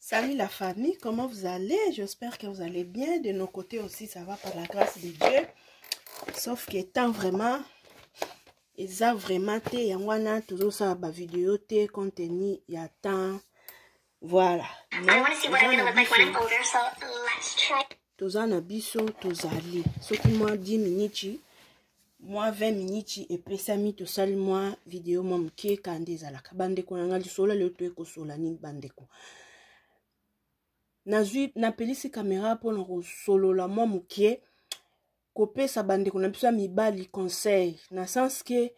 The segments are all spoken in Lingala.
Salut la famille, comment vous allez? J'espère que vous allez bien. De nos côtés aussi, ça va par la grâce de Dieu. Sauf qu'étant vraiment, ça vraiment, il y a toujours ça, ma vidéo, contenu, il y a temps. Voilà. Tozana biso, tozali. Ce qui moi 10 minutes, moi 20 minutes, et puis ça mis tout seul, moi, vidéo, moi, m'kie, kande zalaka. Bandeko, nangali sola, le tué ko sola, ni bandeko. Na pelisi caméra pour nous solo la moi mukie kopesa bandeko na biso mibali conseil na sens que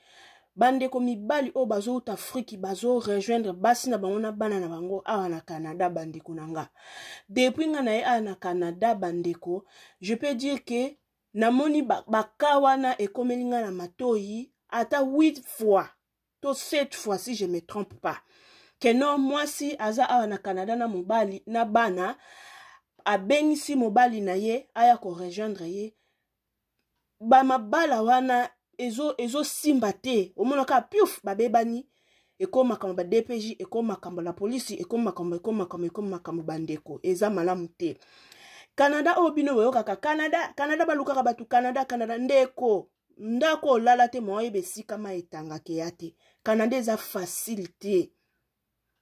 bandeko mibali o bazo uta Afrique bazo rejoindre basi na bango na bana na bango awa na Canada bandeko nanga depuis nga na na Canada bandeko je peux dire que namoni bakawana ekomelinga na matoi ata 8 fois to 7 fois si je me trompe pas. Que non, moi si aza awa na Canada na mobali na bana abengisi mobali na ye aya ko rejoindre ye ba mabala wana ezo simba te omonaka piouf babebani ekoma kama ba DPJ ekoma kama la police ekoma kama bandeko eza malamu te. Canada obino weyokaka Canada balukaka batu Canada ndako lala te moye besika ma etanga ke yate. Canada eza facilité.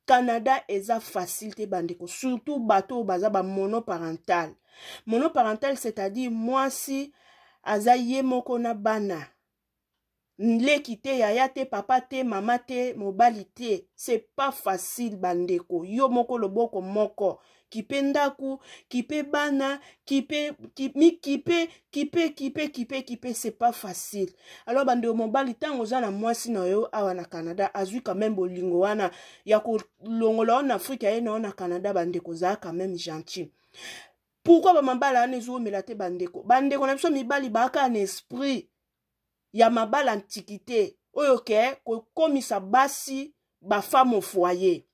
Canada eza facilité bandeko, surtout bateau baza ba monoparental. Monoparental c'est-à-dire moi si aza ye moko na bana. Nleki te yaya te papa te mama te mobali te, c'est pas facile bandeko. Yo moko loboko moko. Kipe ndaku, kipe bana, kipe, c'est pas facile. Alors, bande mobali, tant aux na mwasi na yo, awa na Canada, azui quand même bolingo wana, yako longola en Afrique, ya na Canada, bande koza quand même gentil. Pourquoi ba mabala anezo melate bandeko? Bandeko na biso mibali baka un esprit, ya mabala antiquité, oyo ke, komisa basi, ba femme au foyer.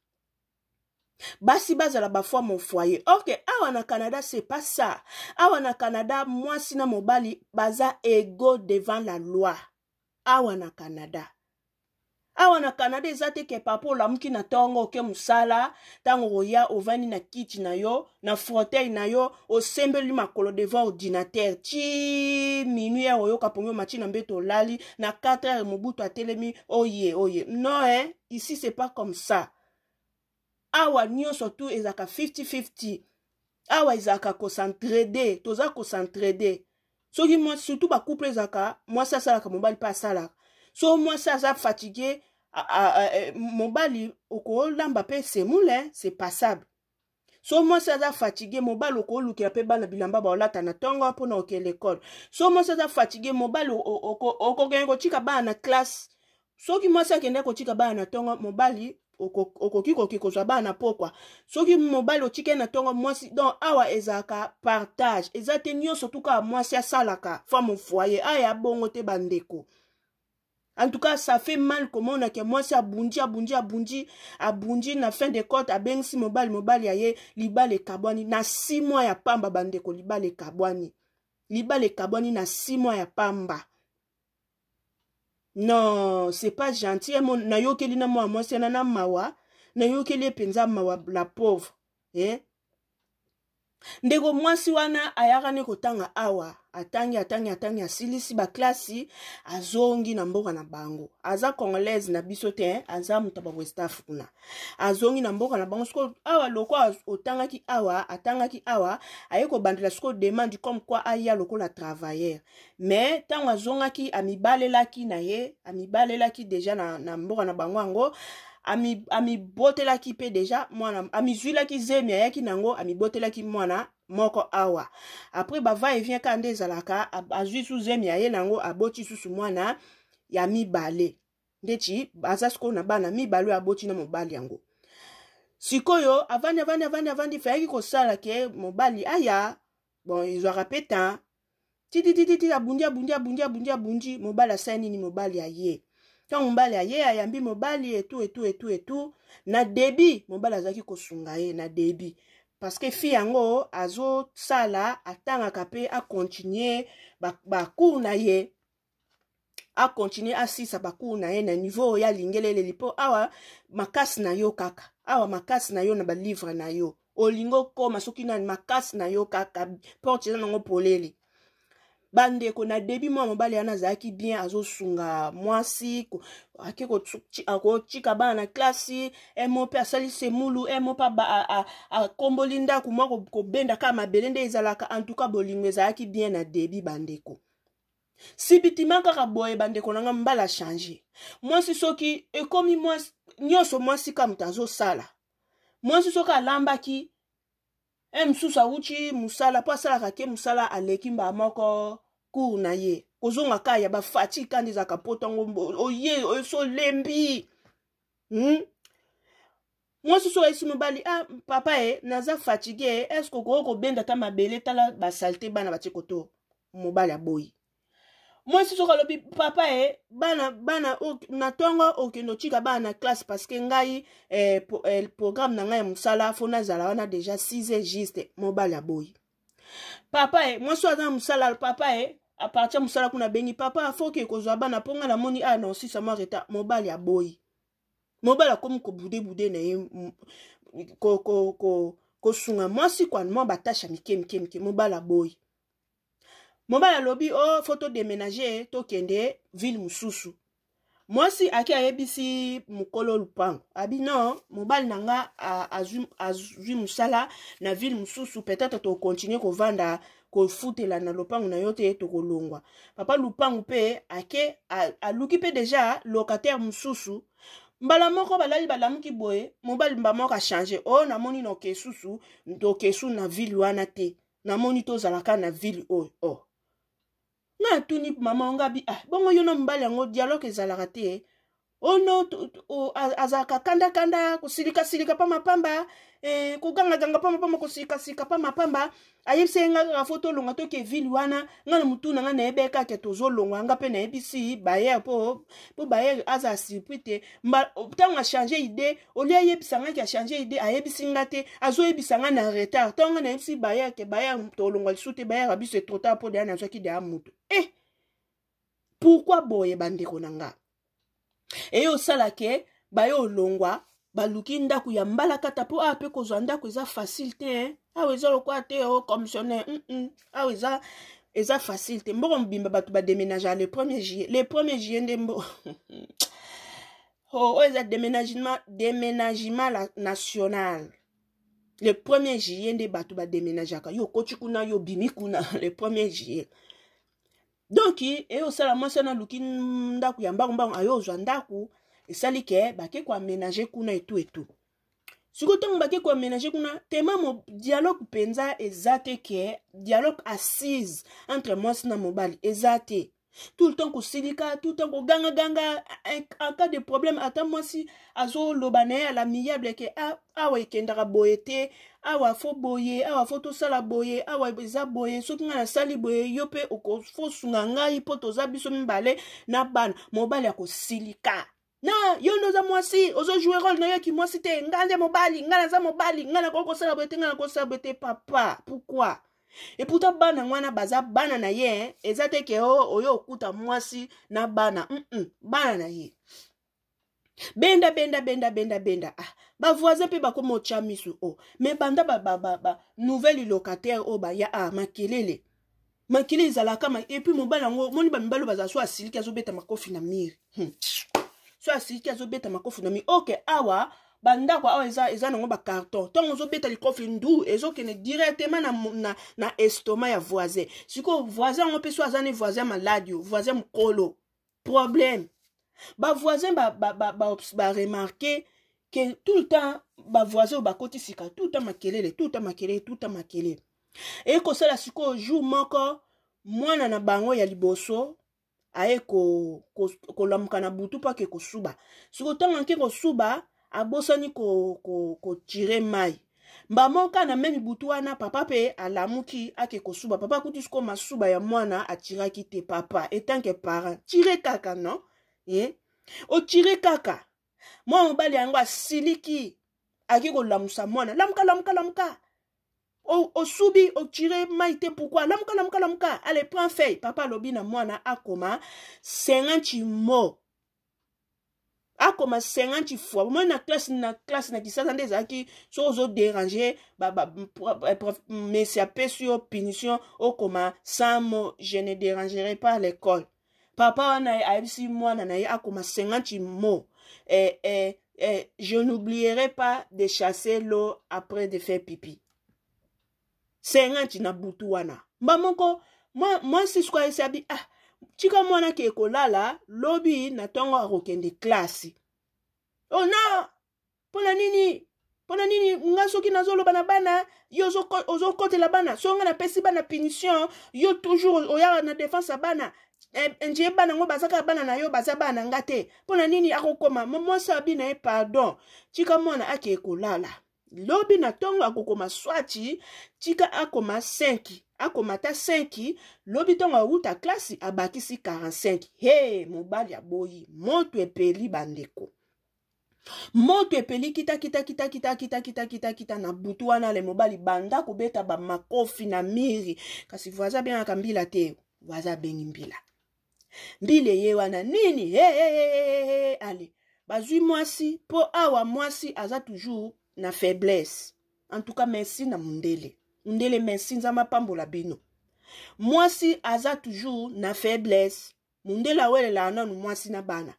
Basi bazala ba fois mon foyer. Ok, awa na Canada c'est pas ça. Awa na Canada moi sina mobali baza égaux devant la loi. Awa na Canada. Awa na Canada ezate ke papo la mki na tongo ke musala, tango roya ovani na kiti na yo, na fauteuil na yo, o sembeli makolo devant ordinateur. Ti minuit oyo kapongo machi na mbeto lali, na 4 heures mobutu atelemi, oye. Non ici c'est pas comme ça. Awa nyo surtout ezaka 50-50. Awa ezaka concentré toza concentré. So ki moi surtout ba couple ezaka moi ça sala ka mobali pas sala. So moi ça fatigué mobali oko lamba pe c'est moule c'est passable. So moi ça fatigué mobali oko luki pe bana bilamba ba olata na tongo pona oke l'école. So moi ça fatigué mobali oko gengo chika bana classe. So ki moi ça kende ko chika bana tongo mobali okoki kozwa bana pokwa soki mobali otike na tongo mwasi donc awa ezaka partage ezate nyonso tuka mwasi asalaka femme au foyer aya bongo te bandeko. En tout cas ça fait mal comment on a que mwasi abundi na fin de compte abengisi mobali aye libale kabwani na 6 mois ya pamba bandeko libale kabwani na 6 mois ya pamba. Non, c'est pas gentil. Na yokeli na moi c'est na mawa. Na yokeli penza mawa la pauvre. Ndego mwasi wana ayakane kotanga awa. Atangi asilisi ba klasi azongi na mboka na bango. Aza congolaise na biso te, aza mutaba West Africa. Azongi na mboka na bango sko awa loko atangaki awa ayeko bandela sko demande comme quoi aya loko la travailleur. Mais tango azongaki amibalelaki na ye, amibalelaki déjà na mboka na bango ango. Ami botelaki pe déjà mwana ami zuilaki zemi ayaki nango ami botelaki mwana moko awa après ba va et vient kande zalaka azui sous zemi aye nango aboti susu mwana ya mibale ndeti azasko na bana mibale aboti na mobali yango sikoyo avandi fayaki ko sala ke mobali aya bon ils ont répété titi abundi mobali asani ni mobali aye. Quand mobali aye ayambi mobali et tout na débit mobali azaki kosunga ye na débit parce que fi yango azo sala atanga kape a continuer ba cours na ye a continuer asisa ba cours na ye na niveau ya lingelele lipo awa makasi na yo kaka awa makasi na yo na ba livre na yo olingo koma soki na makasi na yo kaka porte eza nango polele bandeko na debi mwa mobali yana azalaki bien azosunga mwasi ake kotika bana na klasi emo mpe asali semulu emo mpe akomboli ndako mwa kobenda kaka mabele nde ezalaka antuka bolingo ezalaki bien na debi bandeko sibitima kaka boye bandeko nanga mbala change mwasi soki ekomi mwasi nyonso mwasi ka moto azosala mwasi soki alambaki mosusu awuti musala po asalaka ke musala aleki mbala moko cour na ye kozonga ka ya bafati kandi ezaka po ntango oye oso lembi mwasi soki aisi mobali papa naza fatigue eske okoki kobenda ta mabele tala basalte bana batie koto mobali aboyi mwasi soki alobi papa bana na ntongo okende otika bana na classe parceke ngai programme na ngai ya mosala fo nazala wana deja 6 juste mobali aboyi papa mwasi aza na mosala papa apartir mosala kuna bengi papa afoki kozwa bana mpo ngai namoni na osisa mwa reta mobali aboyi mobali akomi kobude na ye kosunga mwasi kwa mwa batasha mike mobali aboyi mobali alobi foto déménager tokende ville mususu mwasi aki ayebisi mukolo lupango abi non mobali nanga azwi musala na ville mususu peut-être to continuer kovanda kofutela na lupango na yo te tokolongwa papa lupango pe ake aluki pe déjà locataire mususu mbala moko balali balamuki boye mobali mba moko changer namoni no kesusu ndo kesu na ville wana te namoni tozalaka na ville na tuni mama ngabi bongo yo no mbali yango dialogue ezalaka te no azaka kanda kusilika pa mapamba kuganga pa mapamba kusilika pa mapamba ayebise nga foto longa to ke ville wana ngana mutuna nga na ebeka ke tozolongwa nga pe na ebisi baye po baye aza surprise tango a changer idée olia yebisa nga ki a changer idée ayebisi nga te azo yebisa nga na retard tango na ebisi baye ke baye tolongwa lisute baye rabiso trop tard po de na zaki de amutu pourquoi boye bandeko nanga eyo sala ke baye olongwa baluki ndaku ya mbala kata po pe kozwa ndaku eza facile te awa eza lokwa te commissionnaire eza facile te mboko mbimba bato badéménage le 1er juillet le 1er juillet nde mbo eza déménagement national le 1er juillet nde bato badéménageaka yo koti kuna yo bimi kuna le 1er juillet donc eyo sala mwasi na luki ndaku ya mbangu ayo ozwa ndaku esali ke bake koaménager kuna etu siko ntango bake koaménager kuna tema mo dialogue penza eza te ke dialogue assise entre mwasi na mobali eza te tout le temps kosilika tout le temps koganga en cas de problème ata mwasi azoloba na ye à l'amiable ke awa ekendaka boye te awa fo boye awa fo tosala boye awa eza boye soki nga nasali boye yo mpe fo sunga ngai mpo toza biso mibale na bana mobali akosilika na yo noza mwasi ozojouer rôle na yo ki mwasi te nga nde mobali nga naza mobali nga nakoki kosala boye te nga nakosala boye te papa pourquoi et pourtant bana ngwana baza bana na ye eza te ke oyo okuta mwasi na bana bana na ye benda bavoisin mpe bakoma otya miso me banda nouvelle locataire baya makelele ezalaka epuis mobali yango moni bamibali bazala so asiliki azobeta makofi na mire ok awa bandako awa eza nango bacarton ntango ozobeta likofi ndu ezokende directement na estomac ya voisin sikoyo voisin yango mpe so aza ne voisin maladi voisin mokolo problème bavoisin baremarke ke tout le temps bavoisin oyo bakotisika tout le temps makelele ekosala sikoyo jour moko mwana na bango ya liboso aye kolamuka na butu mpo ake kosuba sikoyo ntango ake kosuba abosani kotire mai mbamoka na memi butu wana papa pe alamuki ake kosuba papa akuti siko masuba ya mwana atiraki te papa etanke parent tire kaka non otire kaka mwa mobali yango asiliki ake kolamusa mwana lamuka osubi otire mai te pourquoi lamuka allez prends feuille papa alobi na mwana akoma 50 mots akoma 50 fois moi na classe na kisasa nde ezalaki so ozo déranger mais c'est apé sur punition okoma sans mots je ne dérangerai pas l'école papa wana ayebisi mwana na ye akoma 50 mots je n'oublierai pas de chasser l'eau après de faire pipi 50 na butu wana mbamoko moi si square esabi chika mwana ke kolala lobi na tongo akokende klasi oh non pona nini nga soki nazoloba na bana yo ozokotela bana so nga na pesi bana punition yo toujours oya na défense ya bana nje bana ngo bazaka bana na yo baza bana nga te pona nini akokoma mwasi abi na ye pardon chika mwana ake kolala lobi na tongo akokoma swati chika akoma 5 akomata 5 lobi tongo auta klasi abakisi 45 he mobali aboyi moto epeli bandeko moto epeli kita na butu wana le mobali banda kobeta ba makofi na miri kasi voisin bien akambila te voisin bengi mbila mbile ye wana nini allez bazui mwasi po awa mwasi aza toujours na faiblesse en tout cas merci na mundele merci nzama pambola bino mwasi aza toujours na faiblesse mundele awelela nanu mwasi na bana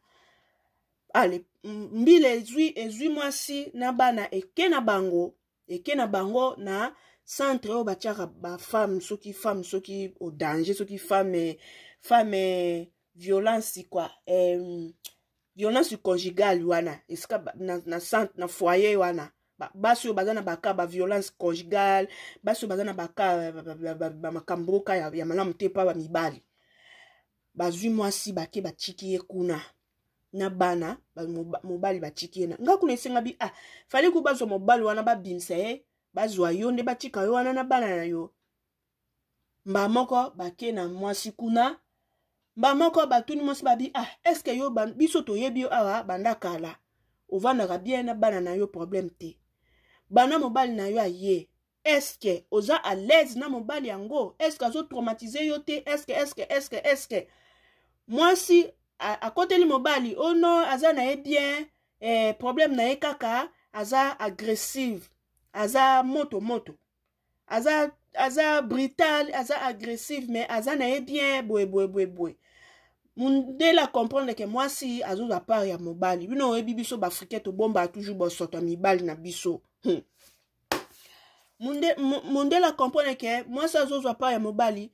allez mbile ezui mwasi na bana eke na bango na centre o batiaka ba femme soki au danger soki femme violence quoi violence conjugale wana eska na centre na foyer wana basi oyo baza na baka ba violence conjugale basi oyo baza na baka ba makamboka ya malamu te pa ba mibali bazwi mwasi bake batiki ye kuna na bana mobali batiki ye na nga kuna esenga bi fali ku bazwa mobali wana babimisa ye bazwa yo nde batika yo wana na bana na yo mba moko bake na mwasi kuna mba moko batuni mwasi babi est-ce que yo biso toyebi yo awa banda kala ovandaka bien na bana na yo problème te bana mobali na yo aye est-ce que oza à l'aise na mobali yango est-ce que azo traumatiser yo te est-ce que mwasi akoteli mobali ono aza na ye bien problème na ye kaka aza agressive aza moto aza brutal aza agressive mais aza na ye bien boye mundela comprendre que mwasi azoza part ya mobali bino oyebi biso baafricain tobomba toujours bosoto mibali na biso mundela comprendre que mwasi azozwa part ya mobali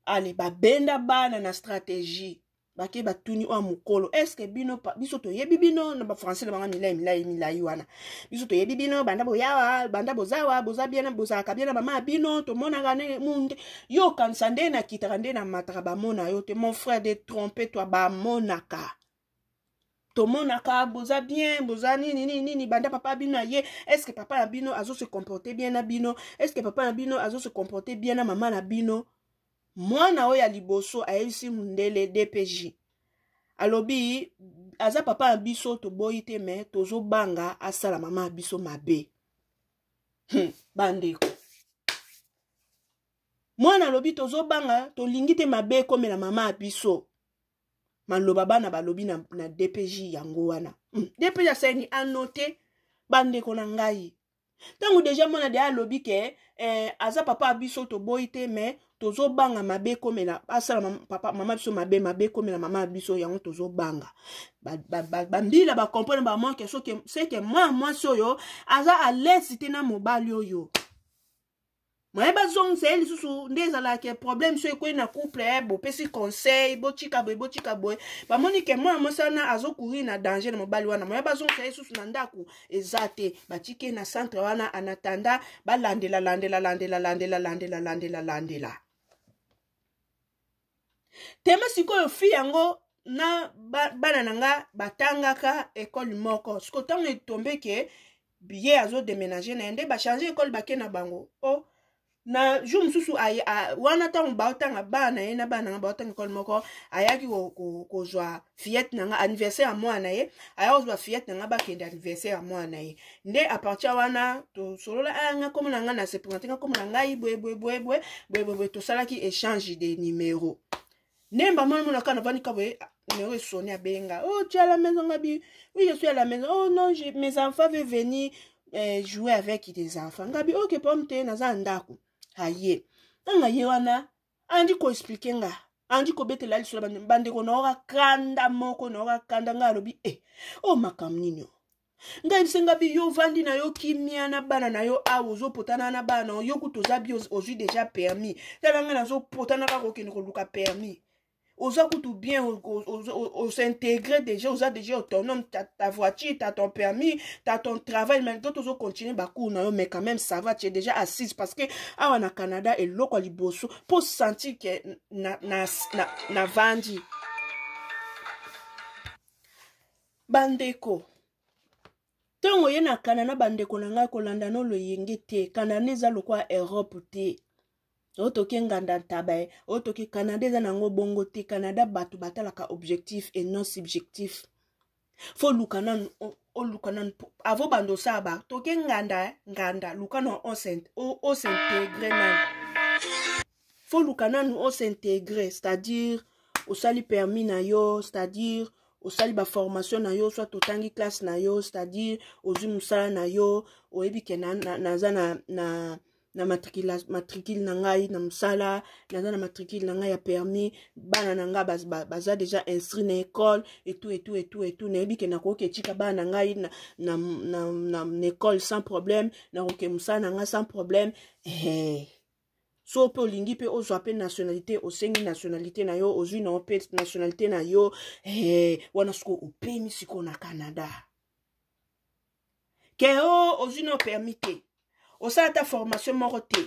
ale babenda bana na stratégie bake batuni o mukolo est-ce que bino biso toyebi bino na ba français na banga milai wana biso toyebi bino banda boyawa banda bozawa boza bien bozaka bien na mama bino to mona gane munde yo kansande na kitaka nde na mataka ba mona yo te mon frère de tromper toi ba monaka to monaka boza bien boza nini banda papa bino ye est-ce que papa na bino azo se comporter bien na bino est-ce que papa na bino azo se comporter bien na mama na bino mwana oya liboso ayebisi mundele DPJ alobi aza papa na biso toboyi te me tozo banga asala mama biso mabe bandeko mwana alobi tozo banga tolingi te mabe komela mama biso maloba bana balobi na DPJ yango wana DPJ aseni anote bandeko na ngai tango deja mwana de alobi ke aza papa biso toboyi te me tozo banga mabe komela asala papa mama biso mabe komela mama biso yango tozo banga bambila ba comprendre ba moi que c'est que moi soyo aza à l'aise te na mobali oyo moi ba zong c'est li susu ndeza la ke problème so ko na couple bo pesi conseil bo chika boy ba moni ke moi sana azo courir na danger na mobali wana moi ba zong c'est susu na ndaku ezate ba chike na centre wana anatanda ba landela tema sikoyo fi yango na bana nanga batangaka école moko siko tango etombe ke billet azo déménager na nde ba changer école bake na bango na jour mususu wana tango baotanga bana ye na bana nanga baotanga école moko ayaki kozwa fillette nanga anniversaire ya mwana ye aya kozwa fillette nanga bakende anniversaire ya mwana ye nde a partir wana to solola nga komo nanga na se présenter nga komo nanga boye tosalaki échange de numéro Nemba mwana mwana kana vani kawe numéro sonné à Benga. Oh, tu es à la maison, Gabi? Oui, je suis à la maison. Oh non, mes enfants veulent venir jouer avec des enfants. Gabi, ok, pomme te naza ndako. Aye. Tanga yewana, andi ko expliquer nga. Andi ko bete lali sur la bande ko na kanda moko na kanda nga lobi oh makamnino. Nga ibisenga bi yo vandi na yo kimia na bana na yo awozo potana na bana yo kutoza bi ozu déjà permis. Tala nga na zo potana ka ko kene ko luka permis. Osa tout bien, on s'intégrer déjà, osa déjà autonome, ta voiture, t'as ton permis, t'as ton travail, mais d'autres ont continué beaucoup, mais quand même ça va, tu es déjà assise parce que ah on a Canada et l'eau quoi bosso pour sentir que na vandi. Bandeko. Tongo ye na Canada bandeko na nga kolanda no lo yenge te, Canada za lo kwa Europe te. Otoki nganda tabaye, otoki Canada za nango bongo te, Canada batu batalaka objectif et non subjectif. Fo lukanan o lukanan avo bando saba, toki nganda lukanan o s'intégrer nan. Fo lukanan o s'intégrer, c'est-à-dire au sali permis na yo, c'est-à-dire au sali ba formation na yo, soit totangi classe na yo, c'est-à-dire au musala na yo, o ebike na matricule na ngai na msala naza na matricule na ngai ya permis bana na nga baza déjà inscrit na école et tout na yebi ke na ko ke tika bana na ngai na école sans problème na ko ke msala na nga sans problème so pe olingi pe ozwa pe nationalité osengi nationalité na yo ozwi na pe nationalité na yo wana siko opemi siko na Canada ke ozwi na permis te osa ta formation moko te.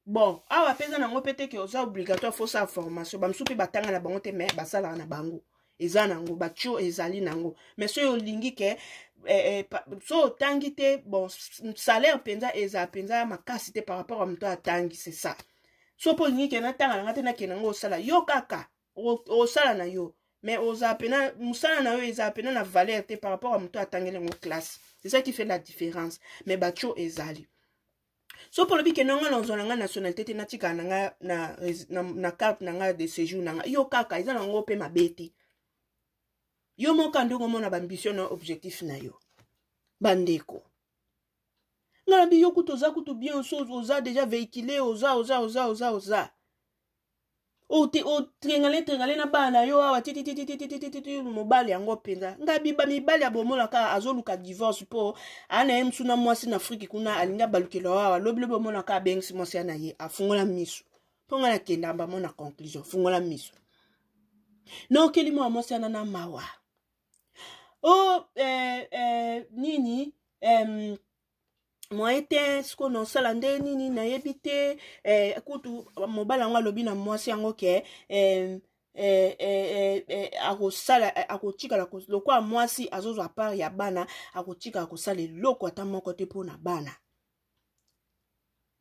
Bon, awa peza nango pete ke osa obligatoire faut sa formation. Bamsupi batanga na bango te mais basala na bango. Eza nango batio ezali nango. Mais so yo lingi ke so tangi te bon salaire penza eza penza makasi te par rapport à mto atangi c'est ça. So po lingi ke na tanga na te na kenango osala yo kaka osala na yo. Mais osa pena musala na yo eza pena na valeur te par rapport à mto atangi lengo classe. C'est ça qui fait la différence. Mais batio ezali. So pour le bi ke nanga na nationalité te natika na carte nanga de séjour nanga yo kaka iza nango pe mabete yo moka ndongo mona ambition na objectif na yo bandeko ngala bi yo kutoza kutu bien so oza déjà véhiculé oza o trengale na bana yo awa titi mobali yango penza ngabi ba mibali abomola ka azoluka divorce po ana emsuna mwasi na Afrique kuna alinga balukelo awa loble bomola ka bengsi mwasi na ye afungola miso ponga na kenda ba mona conclusion fungola miso no kelimo mwasi na mawa nini moi était ce qu'on sala nde nini na yebite kutu mobala ngo lobi na mwasi yango ke akosala akotika la lokwa mwasi azozwa part ya bana akotika akosala loko ata moko te pona bana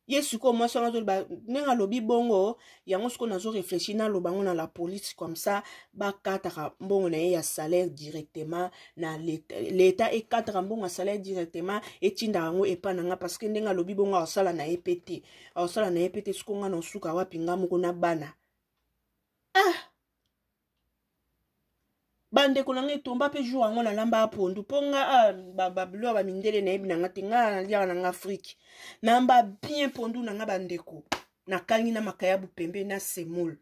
yesu ko mwasi yango ba nenga lobi bongo yango siko nazo réfléchir na lobango na la police comme ça ba kataka mbongo na ye ya salaire directement na l'état et kataka mbongo ya salaire directement et tinda yango epananga parce que ndenga lobi bongo asala na EPT siko nga no suka wapi ngamuko na bana bande konanga etomba pe jour yango na lamba pondu ponga bablo ba mindele na ebina ngati nga lia na Afrique namba bien pondu na nga bandeko na kangi na makaya bupembe na semul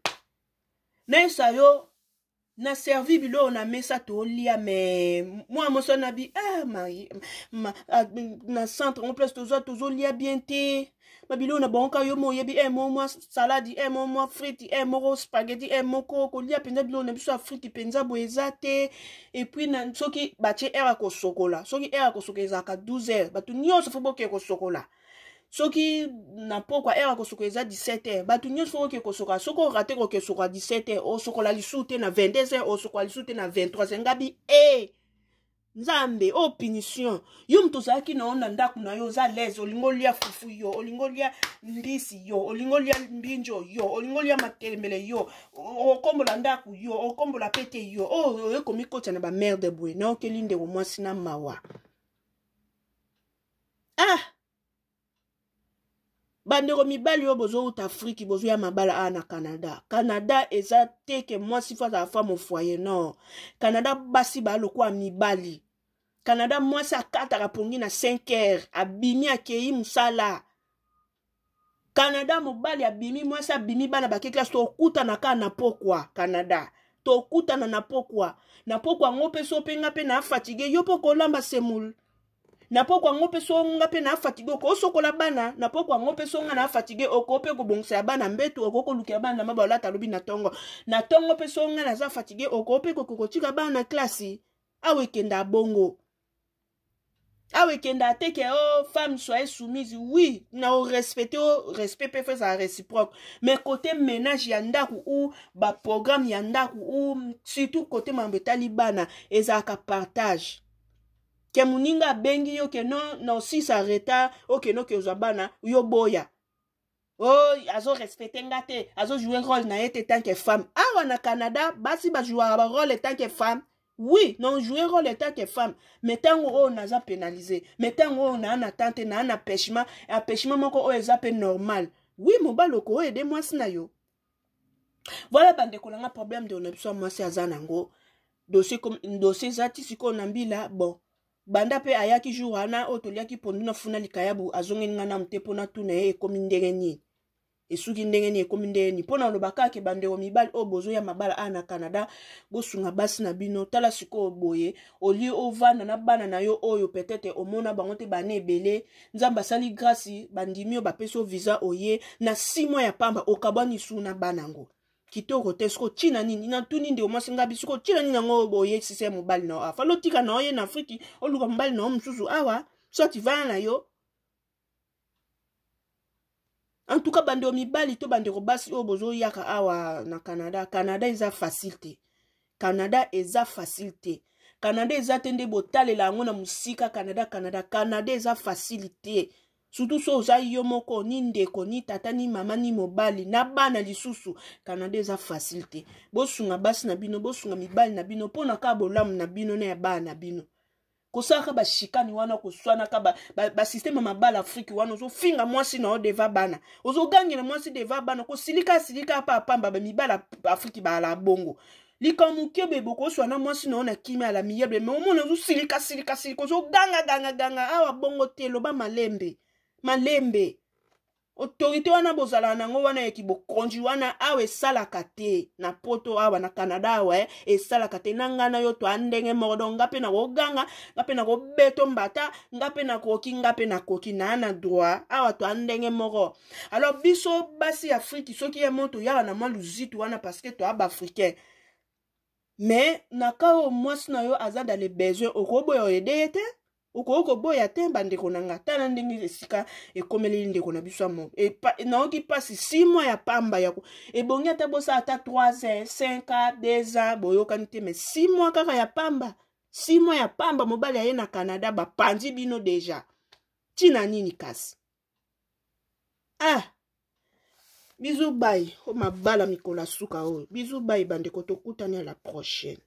na sayo na servi bilo na mesa to lia mais moi moso na bi na centre en place tozo lia bien te babilo na bonka yo mo yebi mo salade mo frite mo spaghetti mo ko lia penza bilo na biso frite penza boezate et puis na soki bache era ko sokola soki era ko sokeza ka 12h batu nyonso fo boke ko sokola soki na pokwa era ko sokeza 17h batu nyonso fo boke ko sokola soko rate ko ke sokola 17h o sokola lisute na 22h o sokola lisute na 23h ngabi nzambe o punition yo mtu zaki na onda ndaku na yo za lezo olingolia fufu yo olingolia mbisi yo olingolia mbinjo yo olingolia matelemele yo okombola ndaku yo okombola pete yo ekomi kocha na ba merde bwe na okelinde wo mwasi na mawa bandeko mibali yo bozo uta Afrique bozo ya mabala a na Canada. Canada eza teke mwasi fa za femme au foyer non. Canada basi ba lokwa mibali. Canada mwasi akataka pongi na 5 heures abimi akei musala. Canada mobali abimi mwasi abimi bana bakekla to kuta na ka na pokwa Canada. To kuta na pokwa. Na pokwa ngope so penga pe na fatigue yo poko lamba semul. Na pokwa ngope so nga pe na fatigue ko sokola bana na pokwa ngope so nga na fatigue okope ko bongsa bana mbetu okoko lukia bana mabala talobi na tongo pe so nga na za fatigue okope ko kokotika bana klasi awekenda bongo awekenda teke oh femme soyez soumise oui na o respecter o respect peut faire réciproque mais côté ménage ya ndaku ou ba programme ya ndaku ou surtout côté mambetali bana ezaka partage. Ke muninga bengi yo ke non si sa reta o ke no ke uzabana yo boya oh azo respecter ngate azo jouer rôle na yete tant que femme awa na Canada basi ba jouer ba rôle tant que femme oui non jouer rôle tant que femme mais tango o naza pénalisé mais tango o na attente na empêchement moko o ezape normal oui mobalo ko aider moi sina yo voilà bande ko nga problème de onabso moi si azanango dossier comme dossier zati siko nambila bon banda pe ayaki jour wana otoliaki pondu na funa likayabu azongeni ngana mtepo na tuna e komi ndenge ni esuki ndenge ni ekomi ndenge ni pona lobaka ke bande o mibali o bozo ya mabala ana Canada bosunga basi na bino tala siko boye oli ovana na bana na yo oyo peut-être omona bango te bana ebele nzamba sali grâce bandimi o bapeso visa oye na 6 mois ya pamba okabani suna banango kitoko tesko china nini na tuni nde omasinga bisiko china nini ngo boye sise mobali na afa lotika na oye na Afrique oluka mobali na msusu awa so tu vas na yo en tout cas bande o mibali to bande ko basi o bozo yaka awa na Canada. Canada eza facilité. Canada eza facilité. Canada eza tende botale la ngo na musika Canada eza facilité. Surtout so oza yo moko ni ndeko ni tata ni mama ni mobali na bana lisusu Canada eza facilité. Bosunga basi na bino bosunga mibali na bino pona ka bolamu na bino na bana na bino. Kosaka ba shikani wana koswana ka ba système mabala Afrique wana ozo finga mwasi na deva bana ozo gangela mwasi deva bana ko silika pa pamba ba mibala Afrique ba la bongo likamuke bebo koswana mwasi na kimi ala miyebe mais omona ozo silika ozo ganga awa bongo telo ba malembe autorité wana bozala nango wana ekibo konji wana awe salaka te na poto awa na Canada wa esalaka te nangana yo to andenge modo ngape na koganga ngape na kobeto mbata ngape na koki na droit awa to andenge moko alors biso basi Afrique soki ya moto yala na maluzitu wana parce que to aba africain mais nakao mwasi na yo azada les besoins okobo yo aider te Oko boya temba ndeko nanga tana ndenge esika ekomeli ndeko na biso mo naoki pasi 6 mois ya pamba yako ebongi ata bosa ata 3 ans 5 ans 2 ans boyokani te mais 6 mois kaka ya pamba 6 mois ya pamba mobali aye na Canada bapandi bino deja tina nini kasi bisous bye o mabala mikola suka o bisous bye bandeko tokutani à la prochaine.